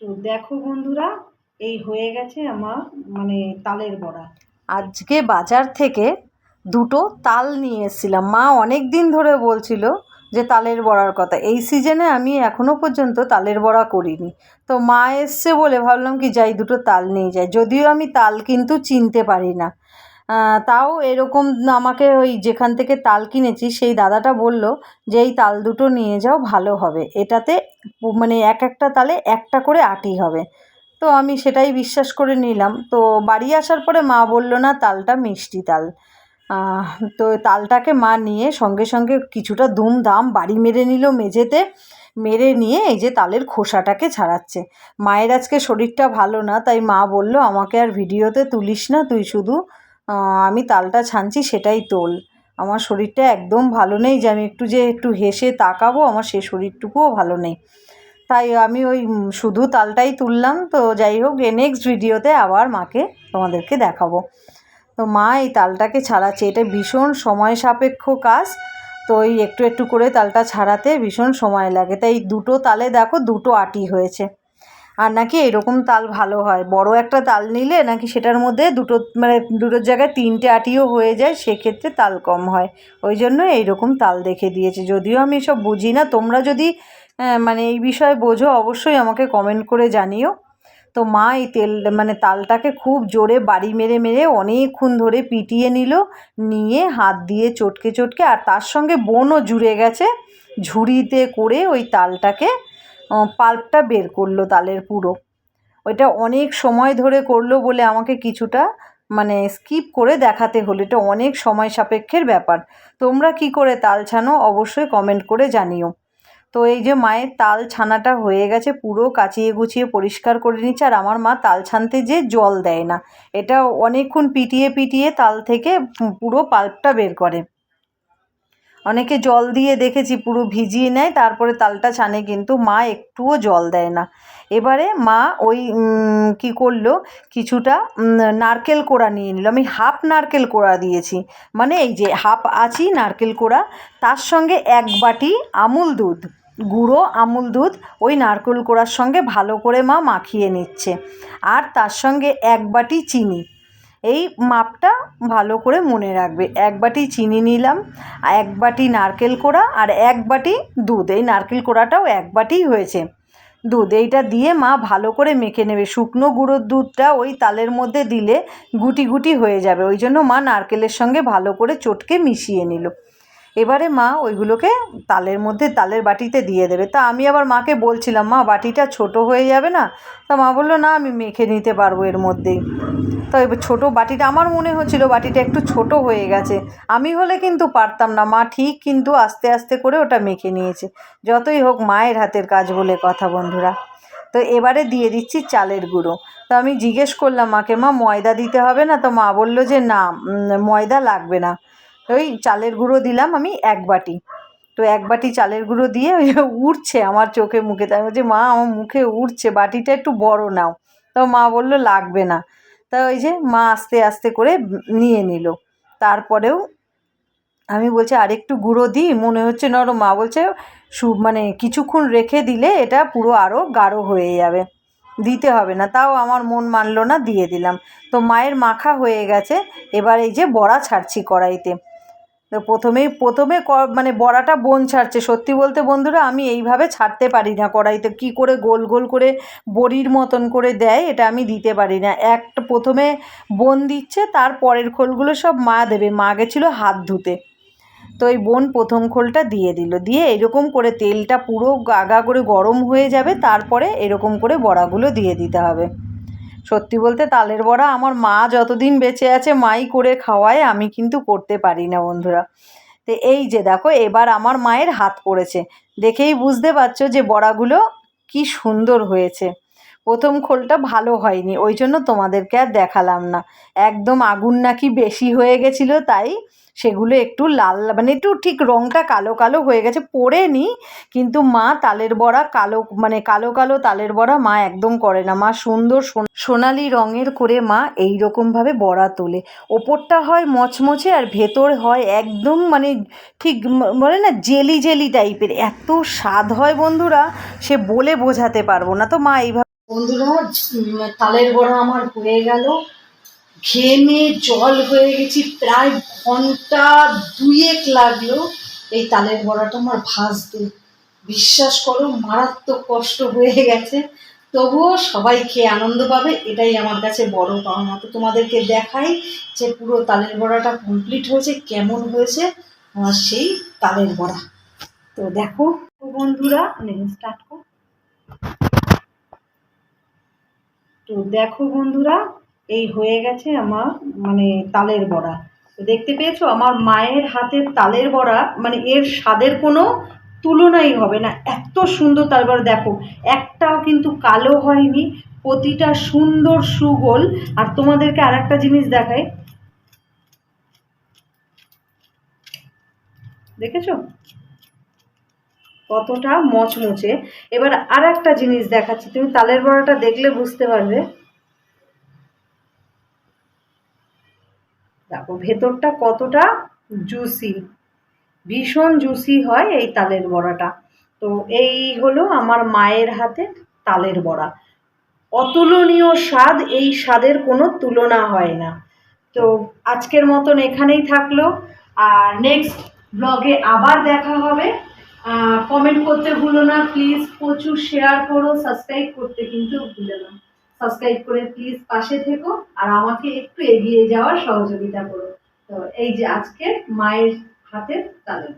তো দেখো বন্ধুরা, এই হয়ে গেছে আমার মানে তালের বড়া। আজকে বাজার থেকে দুটো তাল নিয়ে এসেছিলাম। মা অনেক দিন ধরে বলছিল যে তালের বড়ার কথা। এই সিজনে আমি এখনও পর্যন্ত তালের বড়া করিনি। তো মা এসছে বলে ভাবলাম কি যাই দুটো তাল নিয়ে যাই। যদিও আমি তাল কিন্তু চিনতে পারি না, তাও এরকম আমাকে ওই যেখান থেকে তাল কিনেছি সেই দাদাটা বলল যে এই তাল দুটো নিয়ে যাও, ভালো হবে। এটাতে মানে এক একটা তালে একটা করে আটি হবে। তো আমি সেটাই বিশ্বাস করে নিলাম। তো বাড়ি আসার পরে মা বলল না তালটা মিষ্টি তাল। তো তালটাকে মা নিয়ে সঙ্গে সঙ্গে কিছুটা দুমদাম বাড়ি মেরে নিল মেঝেতে। মেরে নিয়ে এই যে তালের খোসাটাকে ছাড়াচ্ছে। মায়ের আজকে শরীরটা ভালো না, তাই মা বলল আমাকে আর ভিডিওতে তুলিস না, তুই শুধু আমি তালটা ছানছি সেটাই তোল। আমার শরীরটা একদম ভালো নেই, যে আমি একটু হেসে তাকাবো, আমার সে শরীরটুকুও ভালো নেই। তাই আমি ওই শুধু তালটাই তুললাম। তো যাই হোক, নেক্সট ভিডিওতে আবার মাকে তোমাদেরকে দেখাবো। তো মা এই তালটাকে ছাড়াচ্ছে, এটা ভীষণ সময় সাপেক্ষ কাজ। তো এই একটু একটু করে তালটা ছাড়াতে ভীষণ সময় লাগে। তাই দুটো তালে দেখো দুটো আটি হয়েছে। আর নাকি এরকম তাল ভালো হয়, বড় একটা তাল নিলে নাকি সেটার মধ্যে দুটোর জায়গায় তিনটে আটিও হয়ে যায়, সেক্ষেত্রে তাল কম হয়। ওই জন্য এইরকম তাল দেখে দিয়েছে। যদিও আমি এসব বুঝি না, তোমরা যদি এই বিষয়ে বোঝো অবশ্যই আমাকে কমেন্ট করে জানিও। তো মা এই তালটাকে খুব জোরে বাড়ি মেরে মেরে অনেকক্ষণ ধরে পিটিয়ে নিয়ে হাত দিয়ে চটকে চটকে, আর তার সঙ্গে বোনও জুড়ে গেছে, ঝুড়িতে করে ওই তালটাকে পাল্পটা বের করলো তালের পুরো। ওইটা অনেক সময় ধরে করলো বলে আমাকে কিছুটা স্কিপ করে দেখাতে হলো। এটা অনেক সময় সাপেক্ষের ব্যাপার। তোমরা কি করে তাল ছানো অবশ্যই কমেন্ট করে জানিও। তো এই যে মায়ের তাল ছানাটা হয়ে গেছে, পুরো কাচিয়ে গুছিয়ে পরিষ্কার করে নিচ্ছে। আর আমার মা তাল ছানতে যে জল দেয় না, এটা অনেকক্ষণ পিটিয়ে পিটিয়ে তাল থেকে পুরো পাল্পটা বের করে। অনেকে জল দিয়ে দেখেছি পুরো ভিজিয়ে নেয় তারপরে তালটা ছানে, কিন্তু মা একটুও জল দেয় না। এবারে মা ওই কী করলো, কিছুটা নারকেল কোড়া নিয়ে নিল। আমি হাফ নারকেল কোড়া দিয়েছি, মানে এই যে হাফ আছি নারকেল কোড়া, তার সঙ্গে 1 বাটি আমুল দুধ, গুঁড়ো আমুল দুধ ওই নারকেল কোড়ার সঙ্গে ভালো করে মা মাখিয়ে নিচ্ছে। আর তার সঙ্গে 1 বাটি চিনি, এই মাপটা ভালো করে মনে রাখবে। 1 বাটি চিনি নিলাম, 1 বাটি নারকেল কোড়া আর 1 বাটি দুধ। এই নারকেল কোড়াটাও 1 বাটিই হয়েছে। দুধ এইটা দিয়ে মা ভালো করে মেখে নেবে। শুকনো গুঁড়োর দুধটা ওই তালের মধ্যে দিলে গুটি গুটি হয়ে যাবে, ওই জন্য মা নারকেলের সঙ্গে ভালো করে চটকে মিশিয়ে নিল। এবারে মা ওইগুলোকে তালের বাটিতে দিয়ে দেবে। তা আমি আবার মাকে বলছিলাম, মা বাটিটা ছোট হয়ে যাবে না? তা মা বললো না, আমি মেখে নিতে পারবো এর মধ্যেই। তো এবার ছোটো বাটিটা, আমার মনে হচ্ছিলো বাটিটা একটু ছোট হয়ে গেছে। আমি হলে কিন্তু পারতাম না। মা ঠিক কিন্তু আস্তে আস্তে করে ওটা মেখে নিয়েছে। যতই হোক মায়ের হাতের কাজ বলে কথা বন্ধুরা। তো এবারে দিয়ে দিচ্ছি চালের গুঁড়ো। তো আমি জিজ্ঞেস করলাম মাকে, মা ময়দা দিতে হবে না? তো মা বললো যে না, ময়দা লাগবে না। ওই চালের গুঁড়ো দিলাম আমি 1 বাটি। তো 1 বাটি চালের গুঁড়ো দিয়ে ওই উঠছে আমার চোখে মুখে। তাই বলছি, মা আমার মুখে উঠছে, বাটিটা একটু বড় নাও। তো মা বললো লাগবে না। তা ওই যে মা আস্তে আস্তে করে নিয়ে নিল। তারপরেও আমি বলছি আরেকটু গুঁড়ো দিই, মনে হচ্ছে নরম। মা বলছে কিছুক্ষণ রেখে দিলে এটা পুরো আরও গাঢ় হয়ে যাবে, দিতে হবে না। তাও আমার মন মানলো না, দিয়ে দিলাম। তো মায়ের মাখা হয়ে গেছে। এবার এই যে বড়া ছাড়ছি কড়াইতে। তো প্রথমে বড়াটা বোন ছাড়ছে। সত্যি বলতে বন্ধুরা, আমি এইভাবে ছাড়তে পারি না কড়াইতে। কী করে গোল গোল করে বড়ির মতন করে দেয়, এটা আমি দিতে পারি না। প্রথমে বোন দিচ্ছে, তার পরের খোলগুলো সব মা দেবে। মা গেছিলো হাত ধুতে। তো এই বোন প্রথম খোলটা দিয়ে দিল, দিয়ে এরকম করে তেলটা পুরো গা করে গরম হয়ে যাবে, তারপরে এরকম করে বড়াগুলো দিয়ে দিতে হবে। সত্যি বলতে তালের বড়া আমার মা যতদিন বেঁচে আছে মাই করে খাওয়ায়, আমি কিন্তু করতে পারি না বন্ধুরা। তো এই যে দেখো, এবার আমার মায়ের হাত পড়েছে, দেখেই বুঝতে পারছো যে বড়াগুলো কি সুন্দর হয়েছে। প্রথম খোলটা ভালো হয়নি, ওই জন্য তোমাদেরকে আর দেখালাম না। একদম আগুন নাকি বেশি হয়ে গেছিলো, তাই সেগুলো একটু লাল একটু ঠিক রঙটা কালো কালো হয়ে গেছে। পোড়েনি, কিন্তু মা তালের বড়া কালো কালো তালের বড়া মা একদম করে না। মা সুন্দর সোনালি রঙের করে মা এই রকমভাবে বড়া তোলে। ওপরটা হয় মচমচে আর ভেতর হয় একদম ঠিক বলে না জেলি জেলি টাইপের। এত স্বাদ হয় বন্ধুরা, সে বলে বোঝাতে পারবো না। তো মা এইভাবে বন্ধুরা, তালের বড়া আমার হয়ে গেল, ঘেমে জল হয়ে গেছি, প্রায় ঘন্টা দুয়েক লাগলো এই তালের বড়াটা আমার ভাজতে। বিশ্বাস করো মারাত্মক কষ্ট হয়ে গেছে, তবুও সবাই খেয়ে আনন্দ পাবে, এটাই আমার কাছে বড় পাওনা। তো তোমাদেরকে দেখাই যে পুরো তালের বড়াটা কমপ্লিট হয়েছে, কেমন হয়েছে আমার সেই তালের বড়া। তো দেখো বন্ধুরা, স্টার্ট কর। তো দেখো বন্ধুরা, এই হয়ে গেছে আমার তালের বড়া। তো দেখতে পেয়েছো আমার মায়ের হাতের তালের বড়া, এর স্বাদের কোনো তুলনাই হবে না, এত সুন্দর তালের বড়া। দেখো একটাও কিন্তু কালো হয়নি, প্রতিটা সুন্দর সুগোল। আর তোমাদেরকে আর একটা জিনিস দেখাই, দেখেছো কতটা মচমচে। এবার আর একটা জিনিস দেখাচ্ছি, তুমি তালের বড়াটা দেখলে বুঝতে পারবে। দেখো ভেতরটা কতটা জুসি, ভীষণ জুসি হয় এই তালের বড়াটা। তো এই হলো আমার মায়ের হাতে তালের বড়া, অতুলনীয় স্বাদ, এই স্বাদের কোনো তুলনা হয় না। তো আজকের মতন এখানেই থাকলো, আর নেক্সট ব্লগে আবার দেখা হবে। কমেন্ট করতে ভুলো না প্লিজ, প্রচুর শেয়ার করো, সাবস্ক্রাইব করতে কিন্তু ভুলো না। সাবস্ক্রাইব করে প্লিজ পাশে থেকো, আর আমাকে একটু এগিয়ে যাওয়ার সহযোগিতা করো। তো এই যে আজকে মায়ের হাতের তালের